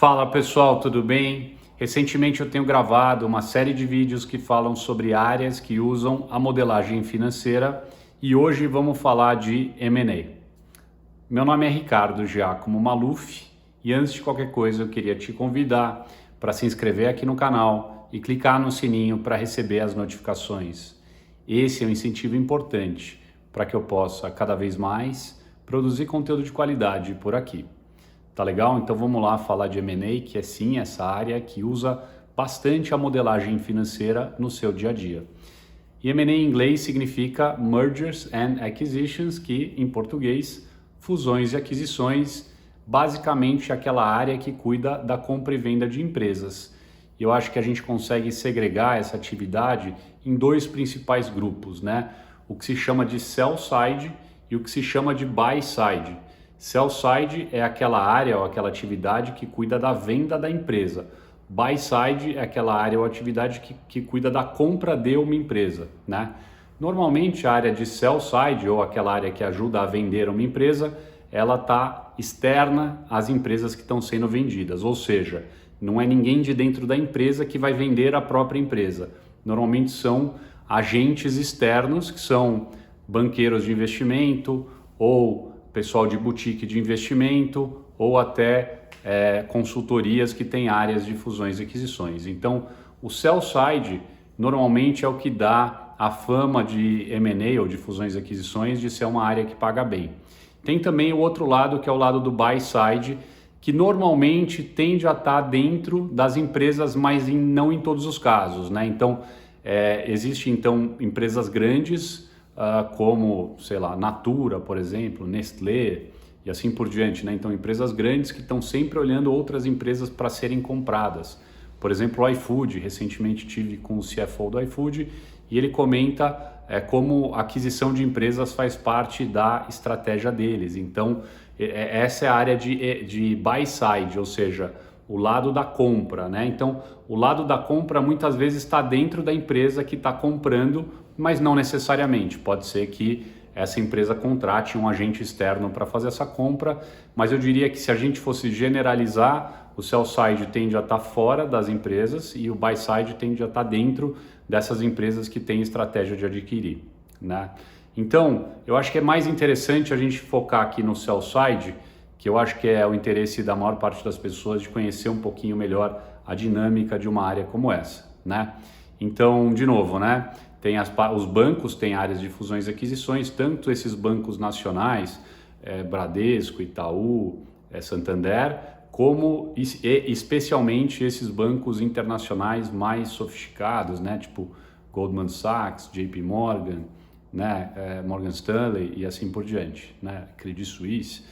Fala pessoal, tudo bem? Recentemente eu tenho gravado uma série de vídeos que falam sobre áreas que usam a modelagem financeira e hoje vamos falar de M&A. Meu nome é Ricardo Giacomo Maluf e antes de qualquer coisa eu queria te convidar para se inscrever aqui no canal e clicar no sininho para receber as notificações. Esse é um incentivo importante para que eu possa cada vez mais produzir conteúdo de qualidade por aqui. Tá legal? Então vamos lá falar de M&A, que é sim essa área que usa bastante a modelagem financeira no seu dia a dia. E M&A em inglês significa Mergers and Acquisitions, que em português, fusões e aquisições, basicamente aquela área que cuida da compra e venda de empresas. E eu acho que a gente consegue segregar essa atividade em dois principais grupos, né? O que se chama de sell side e o que se chama de buy side. Sell side é aquela área ou aquela atividade que cuida da venda da empresa. Buy side é aquela área ou atividade que cuida da compra de uma empresa, né? Normalmente a área de sell side ou aquela área que ajuda a vender uma empresa, ela está externa às empresas que estão sendo vendidas, ou seja, não é ninguém de dentro da empresa que vai vender a própria empresa. Normalmente são agentes externos, que são banqueiros de investimento ou pessoal de boutique de investimento ou até consultorias que têm áreas de fusões e aquisições. Então, o sell side normalmente é o que dá a fama de M&A ou de fusões e aquisições de ser uma área que paga bem. Tem também o outro lado, que é o lado do buy side, que normalmente tende a estar dentro das empresas, mas não em todos os casos, né? Então, existem então empresas grandes, como, sei lá, Natura, por exemplo, Nestlé e assim por diante, né? Então, empresas grandes que estão sempre olhando outras empresas para serem compradas. Por exemplo, o iFood, recentemente tive com o CFO do iFood e ele comenta como a aquisição de empresas faz parte da estratégia deles. Então, essa é a área de buy side, ou seja, o lado da compra, né? Então, o lado da compra muitas vezes está dentro da empresa que está comprando, mas não necessariamente. Pode ser que essa empresa contrate um agente externo para fazer essa compra, mas eu diria que se a gente fosse generalizar, o sell side tende a estar fora das empresas e o buy side tende a estar dentro dessas empresas que têm estratégia de adquirir, né? Então, eu acho que é mais interessante a gente focar aqui no sell side, que eu acho que é o interesse da maior parte das pessoas de conhecer um pouquinho melhor a dinâmica de uma área como essa, né? Então, de novo, né? Os bancos têm áreas de fusões e aquisições, tanto esses bancos nacionais, Bradesco, Itaú, Santander, como especialmente esses bancos internacionais mais sofisticados, né? Tipo Goldman Sachs, JP Morgan, né? Morgan Stanley e assim por diante, né? Credit Suisse.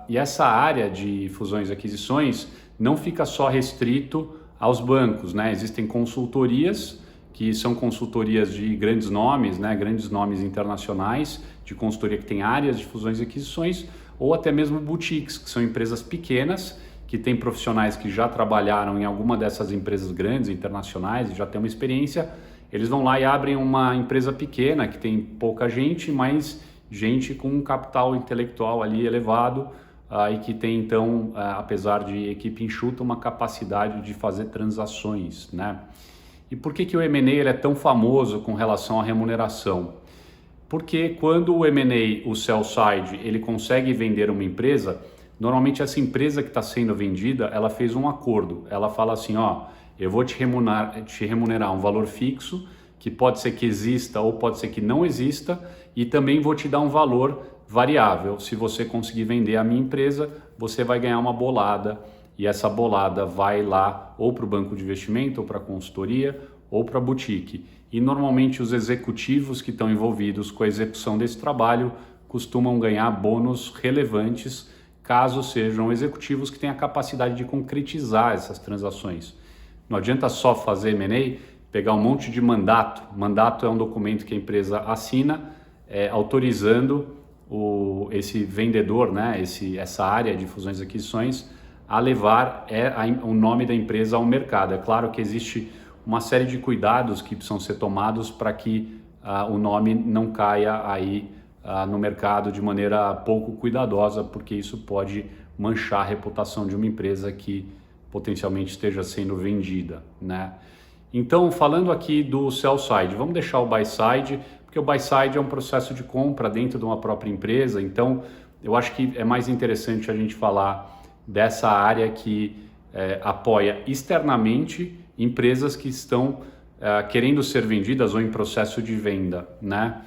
E essa área de fusões e aquisições não fica só restrito aos bancos, né? Existem consultorias, que são consultorias de grandes nomes, né? Grandes nomes internacionais, de consultoria que tem áreas de fusões e aquisições, ou até mesmo boutiques, que são empresas pequenas, que têm profissionais que já trabalharam em alguma dessas empresas grandes, internacionais, e já têm uma experiência. Eles vão lá e abrem uma empresa pequena, que tem pouca gente, mas gente com um capital intelectual ali elevado, e que tem então, apesar de equipe enxuta, uma capacidade de fazer transações, né? E por que o M&A ele é tão famoso com relação à remuneração? Porque quando o M&A, o sell side, ele consegue vender uma empresa, normalmente essa empresa que está sendo vendida, ela fez um acordo. Ela fala assim, ó, eu vou te remunerar um valor fixo, que pode ser que exista ou pode ser que não exista, e também vou te dar um valor variável. Se você conseguir vender a minha empresa, você vai ganhar uma bolada, e essa bolada vai lá ou para o banco de investimento, ou para a consultoria, ou para a boutique. E normalmente os executivos que estão envolvidos com a execução desse trabalho costumam ganhar bônus relevantes, caso sejam executivos que têm a capacidade de concretizar essas transações. Não adianta só fazer M&A, pegar um monte de mandato. Mandato é um documento que a empresa assina, autorizando esse vendedor, né, essa área de fusões e aquisições, a levar o nome da empresa ao mercado. É claro que existe uma série de cuidados que precisam ser tomados para que o nome não caia aí no mercado de maneira pouco cuidadosa, porque isso pode manchar a reputação de uma empresa que potencialmente esteja sendo vendida, né? Então, falando aqui do sell side, vamos deixar o buy side, porque o buy side é um processo de compra dentro de uma própria empresa, então eu acho que é mais interessante a gente falar dessa área que apoia externamente empresas que estão querendo ser vendidas ou em processo de venda, né?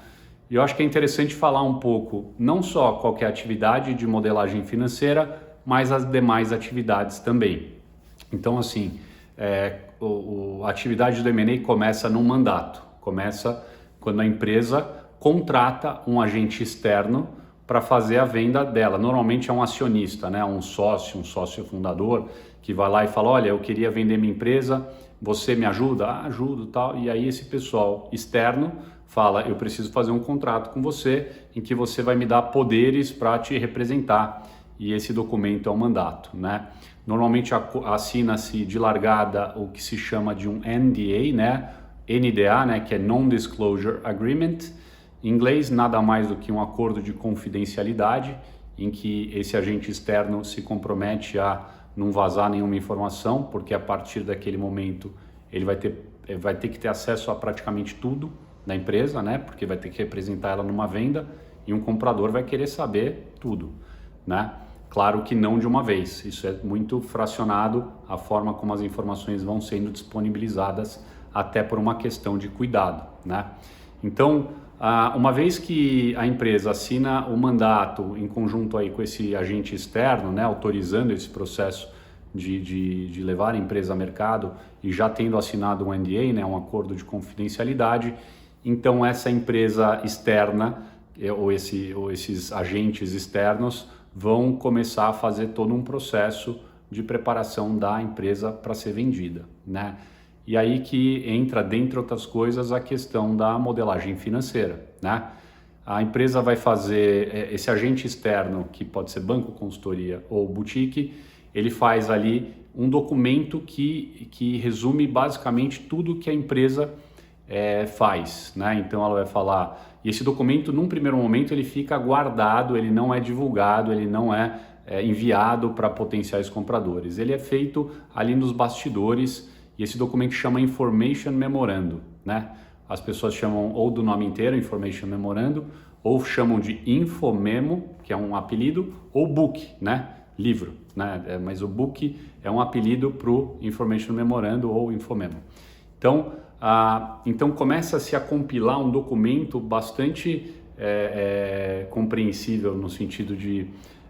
E eu acho que é interessante falar um pouco, não só qual que é a atividade de modelagem financeira, mas as demais atividades também. Então, assim, a atividade do M&A começa num mandato, começa quando a empresa contrata um agente externo para fazer a venda dela. Normalmente é um acionista, né? Um sócio fundador, que vai lá e fala, olha, eu queria vender minha empresa, você me ajuda? Ah, ajudo, tal. E aí esse pessoal externo fala, eu preciso fazer um contrato com você em que você vai me dar poderes para te representar. E esse documento é um mandato, né? Normalmente assina-se de largada o que se chama de um NDA, né? NDA, né? Que é Non-Disclosure Agreement. Em inglês, nada mais do que um acordo de confidencialidade, em que esse agente externo se compromete a não vazar nenhuma informação, porque a partir daquele momento ele vai ter que ter acesso a praticamente tudo da empresa, né? Porque vai ter que representar ela numa venda e um comprador vai querer saber tudo, né? Claro que não de uma vez, isso é muito fracionado, a forma como as informações vão sendo disponibilizadas, até por uma questão de cuidado, né? Então, uma vez que a empresa assina o mandato em conjunto aí com esse agente externo, né, autorizando esse processo de levar a empresa a mercado e já tendo assinado um NDA, né, um acordo de confidencialidade, então essa empresa externa ou esses agentes externos vão começar a fazer todo um processo de preparação da empresa para ser vendida, né? E aí que entra, dentre outras coisas, a questão da modelagem financeira, né? A empresa vai fazer, esse agente externo, que pode ser banco, consultoria ou boutique, ele faz ali um documento que resume basicamente tudo que a empresa faz, né? Então ela vai falar, e esse documento, num primeiro momento, ele fica guardado, ele não é divulgado, ele não é enviado para potenciais compradores. Ele é feito ali nos bastidores, e esse documento chama Information Memorandum, né? As pessoas chamam ou do nome inteiro, Information Memorandum, ou chamam de Infomemo, que é um apelido, ou Book, né? Livro, né? Mas o Book é um apelido para o Information Memorandum ou Infomemo. Então começa-se a compilar um documento bastante compreensível no sentido de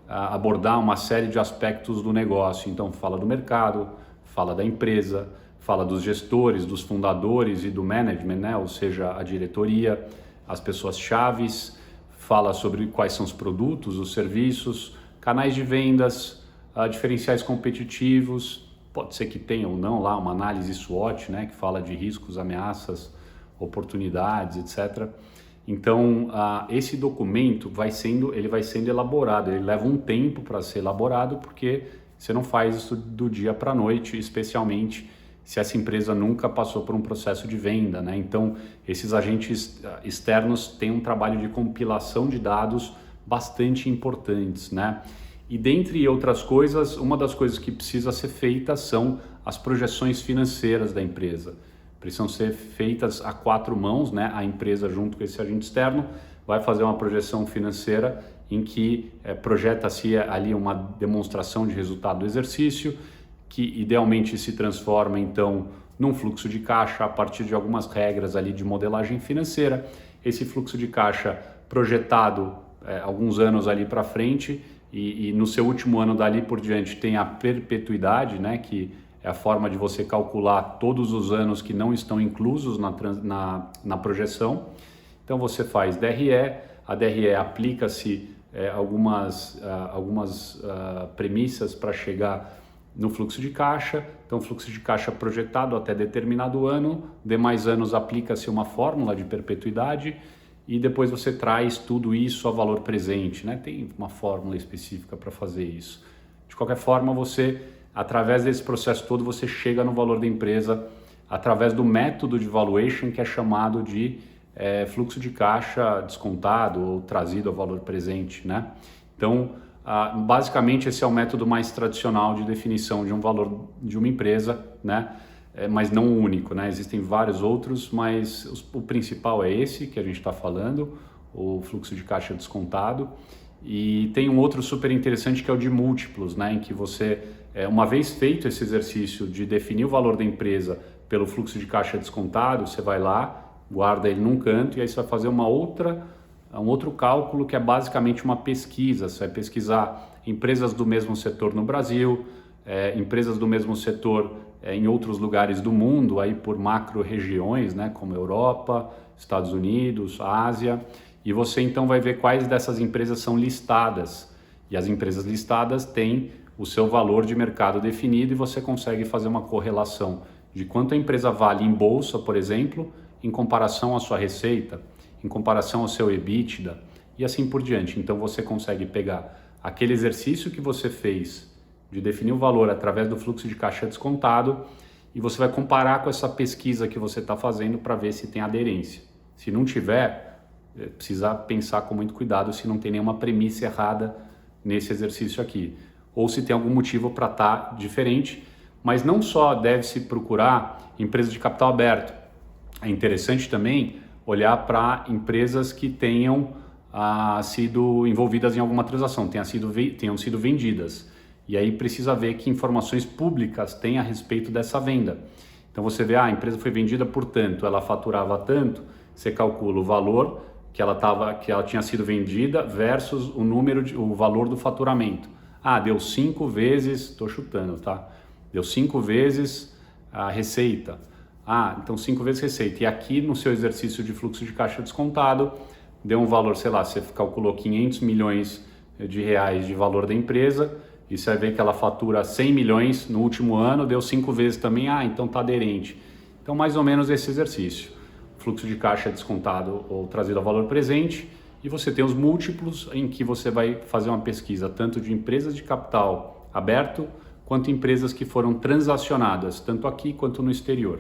abordar uma série de aspectos do negócio. Então fala do mercado, fala da empresa, fala dos gestores, dos fundadores e do management, né? Ou seja, a diretoria, as pessoas chaves, fala sobre quais são os produtos, os serviços, canais de vendas, diferenciais competitivos. Pode ser que tenha ou não lá uma análise SWOT, né, que fala de riscos, ameaças, oportunidades, etc. Então, esse documento vai sendo elaborado, ele leva um tempo para ser elaborado, porque você não faz isso do dia para a noite, especialmente se essa empresa nunca passou por um processo de venda, né? Então, esses agentes externos têm um trabalho de compilação de dados bastante importantes, né? E dentre outras coisas, uma das coisas que precisa ser feita são as projeções financeiras da empresa. Precisam ser feitas a 4 mãos, né? A empresa junto com esse agente externo vai fazer uma projeção financeira em que projeta-se ali uma demonstração de resultado do exercício, que idealmente se transforma então num fluxo de caixa a partir de algumas regras ali de modelagem financeira. Esse fluxo de caixa projetado alguns anos ali para frente, e no seu último ano dali por diante tem a perpetuidade, né, que é a forma de você calcular todos os anos que não estão inclusos na projeção. Então você faz DRE, a DRE aplica-se algumas premissas para chegar no fluxo de caixa. Então fluxo de caixa projetado até determinado ano, demais anos aplica-se uma fórmula de perpetuidade, e depois você traz tudo isso a valor presente, né? Tem uma fórmula específica para fazer isso. De qualquer forma, você, através desse processo todo, você chega no valor da empresa através do método de valuation, que é chamado de fluxo de caixa descontado ou trazido ao valor presente, né? Então, Basicamente, esse é o método mais tradicional de definição de um valor de uma empresa, né? Mas não o único, né? Existem vários outros, mas o principal é esse que a gente está falando, o fluxo de caixa descontado. E tem um outro super interessante que é o de múltiplos, né? Em que você, uma vez feito esse exercício de definir o valor da empresa pelo fluxo de caixa descontado, você vai lá, guarda ele num canto e aí você vai fazer um outro cálculo que é basicamente uma pesquisa. Você vai pesquisar empresas do mesmo setor no Brasil, empresas do mesmo setor em outros lugares do mundo, aí por macro-regiões, né, como Europa, Estados Unidos, Ásia, e você então vai ver quais dessas empresas são listadas. E as empresas listadas têm o seu valor de mercado definido e você consegue fazer uma correlação de quanto a empresa vale em bolsa, por exemplo, em comparação à sua receita, em comparação ao seu EBITDA e assim por diante. Então você consegue pegar aquele exercício que você fez de definir o valor através do fluxo de caixa descontado e você vai comparar com essa pesquisa que você está fazendo para ver se tem aderência. Se não tiver, precisa pensar com muito cuidado se não tem nenhuma premissa errada nesse exercício aqui, ou se tem algum motivo para estar diferente. Mas não só deve-se procurar empresas de capital aberto, é interessante também olhar para empresas que tenham sido envolvidas em alguma transação, tenham sido vendidas. E aí precisa ver que informações públicas tem a respeito dessa venda. Então você vê, a empresa foi vendida por tanto, ela faturava tanto, você calcula o valor que ela tinha sido vendida versus o valor do faturamento. Deu 5 vezes, estou chutando, tá? Deu 5 vezes a receita. Então 5 vezes receita. E aqui no seu exercício de fluxo de caixa descontado, deu um valor, sei lá, você calculou 500 milhões de reais de valor da empresa, e você vai ver que ela fatura 100 milhões no último ano, deu 5 vezes também, então está aderente. Então mais ou menos esse exercício. Fluxo de caixa descontado ou trazido ao valor presente, e você tem os múltiplos em que você vai fazer uma pesquisa tanto de empresas de capital aberto, quanto empresas que foram transacionadas, tanto aqui quanto no exterior.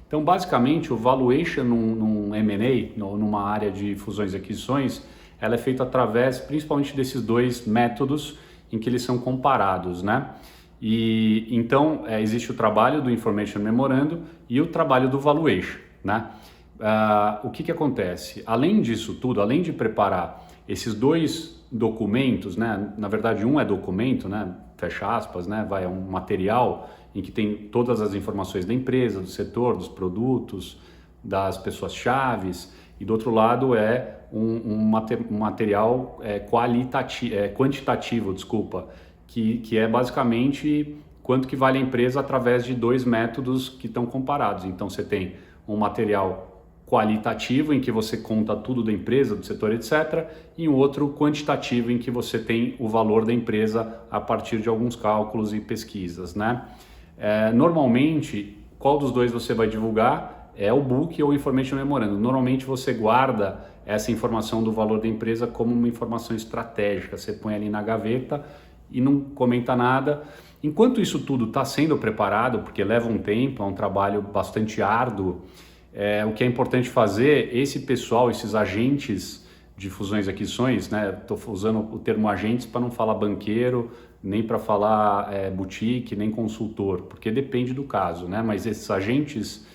Então, basicamente, o valuation num M&A, numa área de fusões e aquisições, ela é feita através, principalmente, desses dois métodos em que eles são comparados, né? E então, existe o trabalho do Information Memorandum e o trabalho do valuation, né? O que acontece? Além disso tudo, além de preparar esses dois documentos, né? Na verdade, um é documento, né? Fecha aspas, né? É um material em que tem todas as informações da empresa, do setor, dos produtos, das pessoas-chaves, e do outro lado é um material quantitativo, que é basicamente quanto que vale a empresa através de dois métodos que estão comparados. Então você tem um material qualitativo, em que você conta tudo da empresa, do setor, etc., e um outro quantitativo, em que você tem o valor da empresa a partir de alguns cálculos e pesquisas, né? Normalmente, qual dos dois você vai divulgar? É o book ou o Information Memorandum. Normalmente você guarda essa informação do valor da empresa como uma informação estratégica, você põe ali na gaveta e não comenta nada. Enquanto isso tudo está sendo preparado, porque leva um tempo, é um trabalho bastante árduo, o que é importante fazer, esse pessoal, esses agentes de fusões e aquisições, né? Estou usando o termo agentes para não falar banqueiro, nem para falar boutique, nem consultor, porque depende do caso, né? Mas esses agentes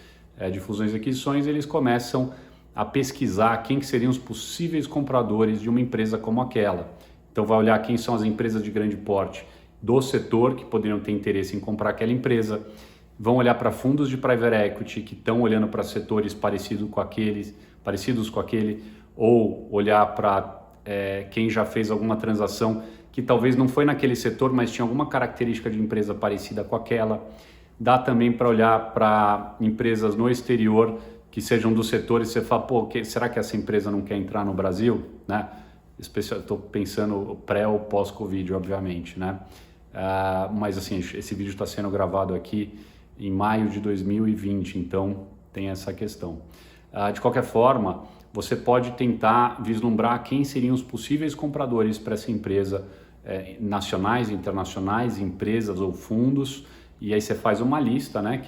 de fusões e aquisições, eles começam a pesquisar quem que seriam os possíveis compradores de uma empresa como aquela. Então vai olhar quem são as empresas de grande porte do setor que poderiam ter interesse em comprar aquela empresa, vão olhar para fundos de private equity que estão olhando para setores parecidos com aquele, ou olhar para quem já fez alguma transação que talvez não foi naquele setor, mas tinha alguma característica de empresa parecida com aquela. Dá também para olhar para empresas no exterior que sejam dos setores, você fala, será que essa empresa não quer entrar no Brasil? Né? Estou pensando pré ou pós-Covid, obviamente, né? Mas assim, esse vídeo está sendo gravado aqui em maio de 2020, então tem essa questão. De qualquer forma, você pode tentar vislumbrar quem seriam os possíveis compradores para essa empresa, nacionais, internacionais, empresas ou fundos, e aí você faz uma lista, né,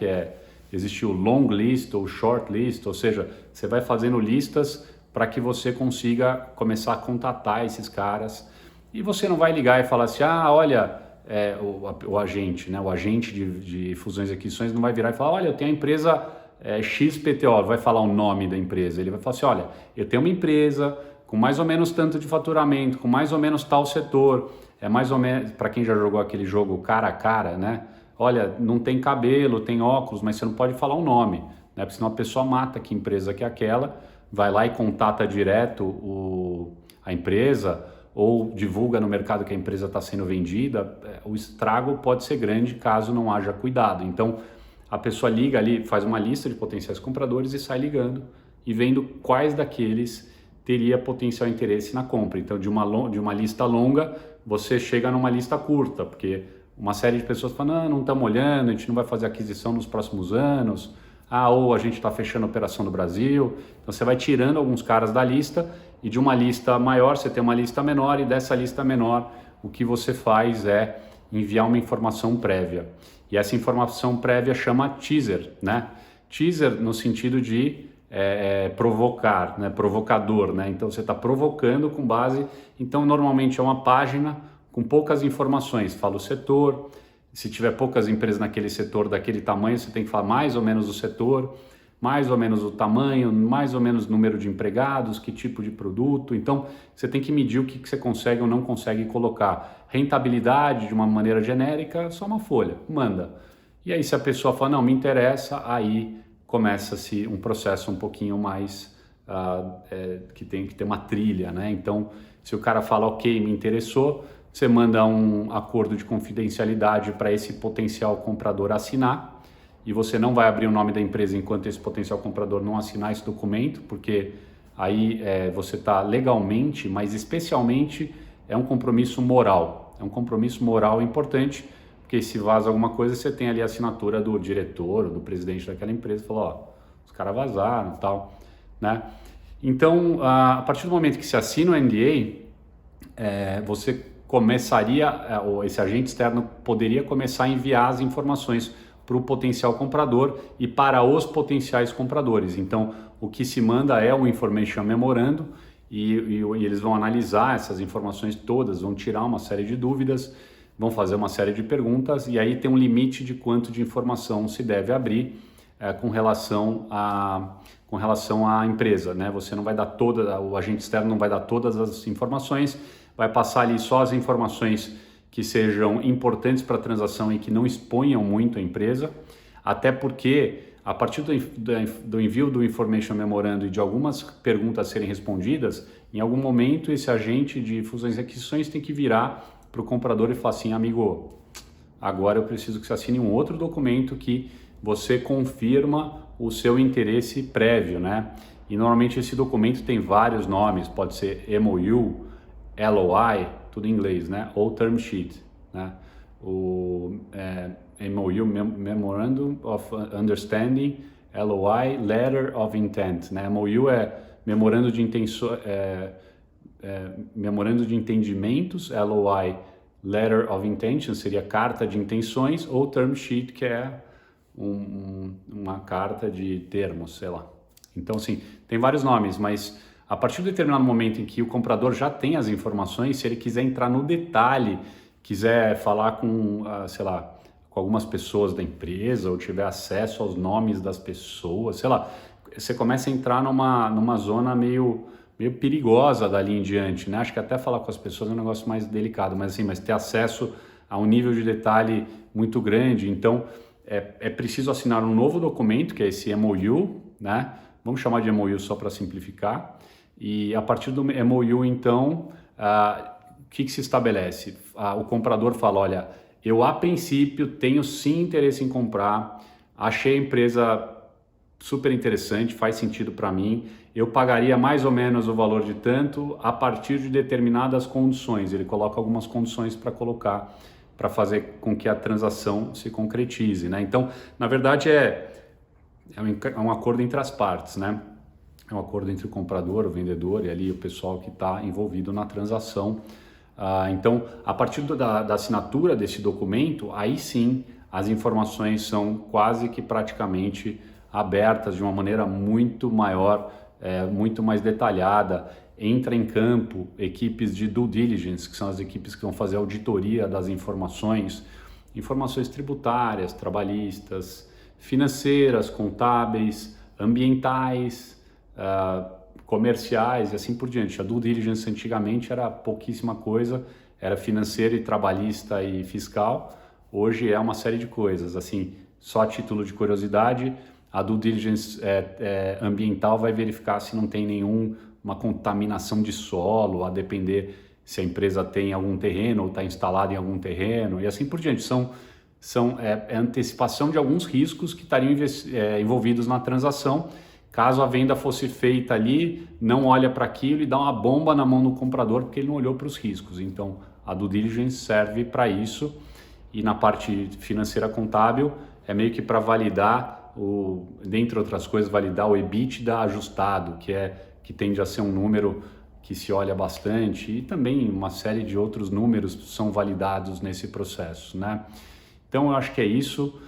existe o long list ou short list, ou seja, você vai fazendo listas para que você consiga começar a contatar esses caras. E você não vai ligar e falar assim, ah, olha, o agente, né? O agente de fusões e aquisições não vai virar e falar, olha, eu tenho a empresa XPTO, vai falar o nome da empresa. Ele vai falar assim, olha, eu tenho uma empresa com mais ou menos tanto de faturamento, com mais ou menos tal setor, é mais ou menos, para quem já jogou aquele jogo cara a cara, né? Olha, não tem cabelo, tem óculos, mas você não pode falar o nome, né? Porque senão a pessoa mata que empresa que é aquela, vai lá e contata direto a empresa, ou divulga no mercado que a empresa está sendo vendida, o estrago pode ser grande caso não haja cuidado. Então, a pessoa liga ali, faz uma lista de potenciais compradores e sai ligando e vendo quais daqueles teria potencial interesse na compra. Então, de uma lista longa, você chega numa lista curta, porque uma série de pessoas falam, não estamos olhando, a gente não vai fazer aquisição nos próximos anos, ou a gente está fechando a operação no Brasil. Então você vai tirando alguns caras da lista e de uma lista maior você tem uma lista menor, e dessa lista menor o que você faz é enviar uma informação prévia. E essa informação prévia chama teaser, né? Teaser no sentido de provocar, né? Provocador, né? Então você está provocando com base... Então normalmente é uma página com poucas informações, fala o setor, se tiver poucas empresas naquele setor daquele tamanho, você tem que falar mais ou menos o setor, mais ou menos o tamanho, mais ou menos o número de empregados, que tipo de produto. Então, você tem que medir o que você consegue ou não consegue colocar. Rentabilidade, de uma maneira genérica, só uma folha, manda. E aí, se a pessoa fala, não, me interessa, aí começa-se um processo um pouquinho mais, que tem que ter uma trilha, né? Então, se o cara fala, ok, me interessou, você manda um acordo de confidencialidade para esse potencial comprador assinar, e você não vai abrir o nome da empresa enquanto esse potencial comprador não assinar esse documento, porque aí você está legalmente, mas especialmente é um compromisso moral. É um compromisso moral importante, porque se vaza alguma coisa, você tem ali a assinatura do diretor, do presidente daquela empresa, falou, ó, os caras vazaram e tal, né? Então, a partir do momento que se assina o NDA, você começaria, esse agente externo poderia começar a enviar as informações para o potencial comprador e para os potenciais compradores. Então, o que se manda é o Information Memorandum e eles vão analisar essas informações todas, vão tirar uma série de dúvidas, vão fazer uma série de perguntas, e aí tem um limite de quanto de informação se deve abrir com relação à empresa, né? Você não vai dar o agente externo não vai dar todas as informações, vai passar ali só as informações que sejam importantes para a transação e que não exponham muito a empresa, até porque a partir do envio do Information Memorandum e de algumas perguntas serem respondidas, em algum momento esse agente de fusões e aquisições tem que virar para o comprador e falar assim, amigo, agora eu preciso que você assine um outro documento que você confirma o seu interesse prévio, né? E normalmente esse documento tem vários nomes, pode ser MOU, LOI, tudo em inglês, né? Ou Term Sheet, né? O MOU, Memorandum of Understanding, LOI, Letter of Intent, né? MOU é Memorando de Memorando de Entendimentos, LOI, Letter of Intention, seria carta de intenções, ou Term Sheet, que é uma carta de termos, sei lá. Então, assim, tem vários nomes, mas a partir de determinado momento em que o comprador já tem as informações, se ele quiser entrar no detalhe, quiser falar com, sei lá, com algumas pessoas da empresa, ou tiver acesso aos nomes das pessoas, sei lá, você começa a entrar numa zona meio perigosa dali em diante, né? Acho que até falar com as pessoas é um negócio mais delicado, mas ter acesso a um nível de detalhe muito grande. Então, é preciso assinar um novo documento, que é esse MOU, né? Vamos chamar de MOU só para simplificar. E a partir do MOU, então, o que se estabelece? O comprador fala, olha, eu a princípio tenho sim interesse em comprar, achei a empresa super interessante, faz sentido para mim, eu pagaria mais ou menos o valor de tanto a partir de determinadas condições. Ele coloca algumas condições para colocar, para fazer com que a transação se concretize, né? Então, na verdade, é um acordo entre as partes, né? É um acordo entre o comprador, o vendedor e ali o pessoal que está envolvido na transação. Então, a partir da assinatura desse documento, aí sim as informações são quase que praticamente abertas de uma maneira muito maior, muito mais detalhada. entra em campo equipes de due diligence, que são as equipes que vão fazer a auditoria das informações tributárias, trabalhistas, financeiras, contábeis, ambientais, comerciais e assim por diante. A due diligence antigamente era pouquíssima coisa, era financeira e trabalhista e fiscal. Hoje é uma série de coisas. Assim, só a título de curiosidade, a due diligence ambiental vai verificar se não tem nenhuma contaminação de solo, a depender se a empresa tem algum terreno ou está instalada em algum terreno e assim por diante. É antecipação de alguns riscos que estariam envolvidos na transação. Caso a venda fosse feita ali, não olha para aquilo e dá uma bomba na mão do comprador porque ele não olhou para os riscos. Então, a due diligence serve para isso. E na parte financeira contábil, é meio que para validar, dentre outras coisas, validar o EBITDA ajustado, que tende a ser um número que se olha bastante, e também uma série de outros números são validados nesse processo, né? Então, eu acho que é isso.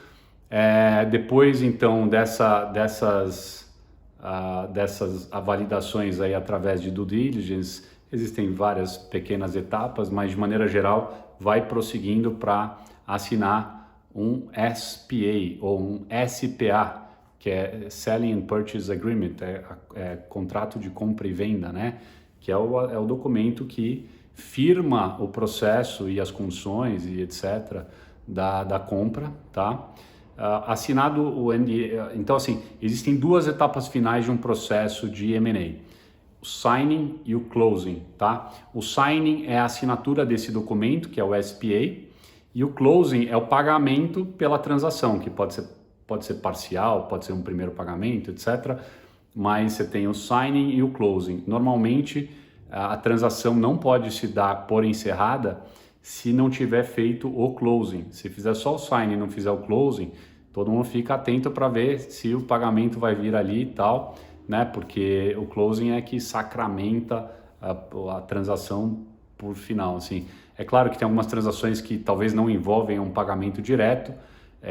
Depois, então, dessas validações aí através de due diligence, existem várias pequenas etapas, mas de maneira geral vai prosseguindo para assinar um SPA ou um SPA, que é Selling and Purchase Agreement, contrato de compra e venda, né? Que é o documento que firma o processo e as condições e etc. da compra, tá? Assinado o NDA, então assim, existem duas etapas finais de um processo de M&A. O signing e o closing, tá? O signing é a assinatura desse documento, que é o SPA, e o closing é o pagamento pela transação, que pode ser parcial, pode ser um primeiro pagamento, etc. Mas você tem o signing e o closing. Normalmente, a transação não pode se dar por encerrada se não tiver feito o closing. Se fizer só o signing e não fizer o closing, todo mundo fica atento para ver se o pagamento vai vir ali e tal, né? Porque o closing é que sacramenta a transação por final, assim. É claro que tem algumas transações que talvez não envolvem um pagamento direto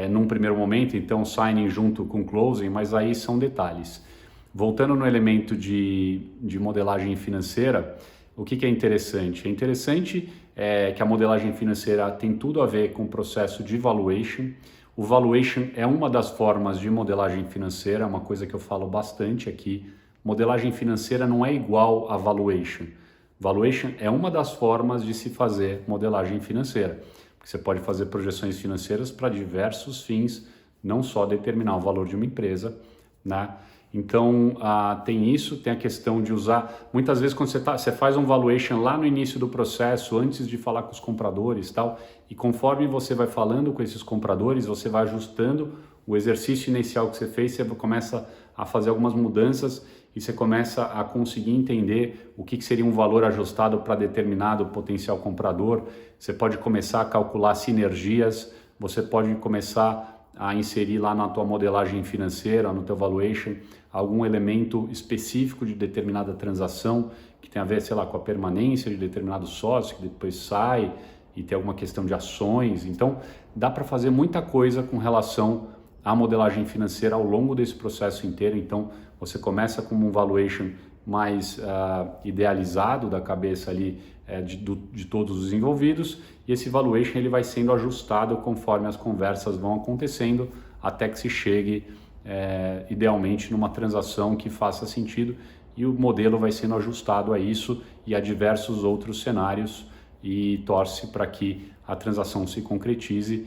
num primeiro momento, então signing junto com closing, mas aí são detalhes. Voltando no elemento de modelagem financeira, o que é interessante? É interessante que a modelagem financeira tem tudo a ver com o processo de valuation. O valuation é uma das formas de modelagem financeira, uma coisa que eu falo bastante aqui. Modelagem financeira não é igual a valuation. Valuation é uma das formas de se fazer modelagem financeira. Porque você pode fazer projeções financeiras para diversos fins, não só determinar o valor de uma empresa, né? Então, tem isso, tem a questão de usar... Muitas vezes, quando você faz um valuation lá no início do processo, antes de falar com os compradores e tal, e conforme você vai falando com esses compradores, você vai ajustando o exercício inicial que você fez, você começa a fazer algumas mudanças e você começa a conseguir entender o que seria um valor ajustado para determinado potencial comprador. Você pode começar a calcular sinergias, você pode começar a inserir lá na tua modelagem financeira, no teu valuation, algum elemento específico de determinada transação que tem a ver, sei lá, com a permanência de determinado sócio que depois sai e tem alguma questão de ações. Então, dá para fazer muita coisa com relação à modelagem financeira ao longo desse processo inteiro. Então, você começa com um valuation mais idealizado da cabeça ali de todos os envolvidos, e esse valuation ele vai sendo ajustado conforme as conversas vão acontecendo até que se chegue idealmente numa transação que faça sentido, e o modelo vai sendo ajustado a isso e a diversos outros cenários e torce para que a transação se concretize.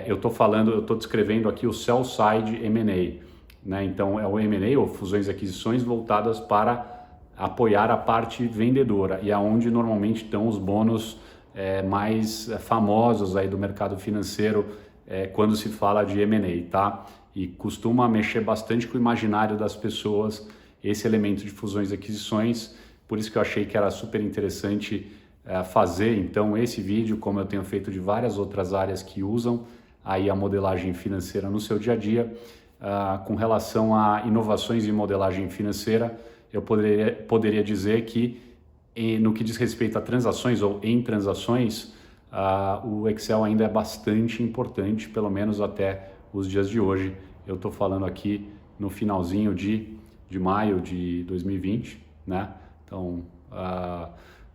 Eu estou descrevendo aqui o sell side M&A, né? Então é o M&A ou fusões e aquisições voltadas para apoiar a parte vendedora, e aonde normalmente estão os bônus mais famosos aí do mercado financeiro quando se fala de M&A, tá? E costuma mexer bastante com o imaginário das pessoas esse elemento de fusões e aquisições. Por isso que eu achei que era super interessante fazer então esse vídeo, como eu tenho feito de várias outras áreas que usam aí a modelagem financeira no seu dia a dia. Com relação a inovações em modelagem financeira, eu poderia dizer que no que diz respeito a transações ou em transações, o Excel ainda é bastante importante, pelo menos até os dias de hoje. Eu estou falando aqui no finalzinho de maio de 2020, né? Então,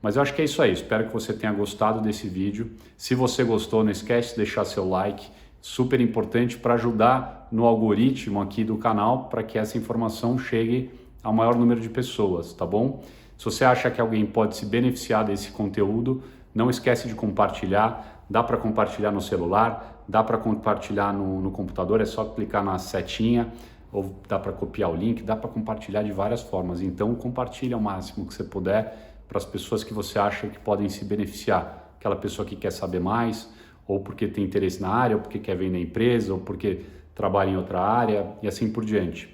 Mas eu acho que é isso aí, espero que você tenha gostado desse vídeo. Se você gostou, não esquece de deixar seu like, super importante para ajudar no algoritmo aqui do canal, para que essa informação chegue ao maior número de pessoas, tá bom? Se você acha que alguém pode se beneficiar desse conteúdo, não esquece de compartilhar. Dá para compartilhar no celular, dá para compartilhar no computador, é só clicar na setinha, ou dá para copiar o link, dá para compartilhar de várias formas. Então compartilha o máximo que você puder para as pessoas que você acha que podem se beneficiar. Aquela pessoa que quer saber mais, ou porque tem interesse na área, ou porque quer vender empresa, ou porque trabalha em outra área, e assim por diante.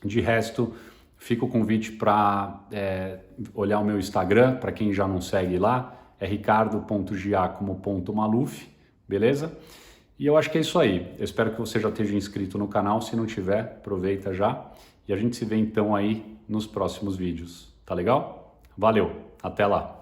De resto, fica o convite para olhar o meu Instagram, para quem já não segue lá, é ricardo.giacomo.maluf, beleza? E eu acho que é isso aí. Eu espero que você já esteja inscrito no canal. Se não tiver, aproveita já. E a gente se vê então aí nos próximos vídeos. Tá legal? Valeu, até lá!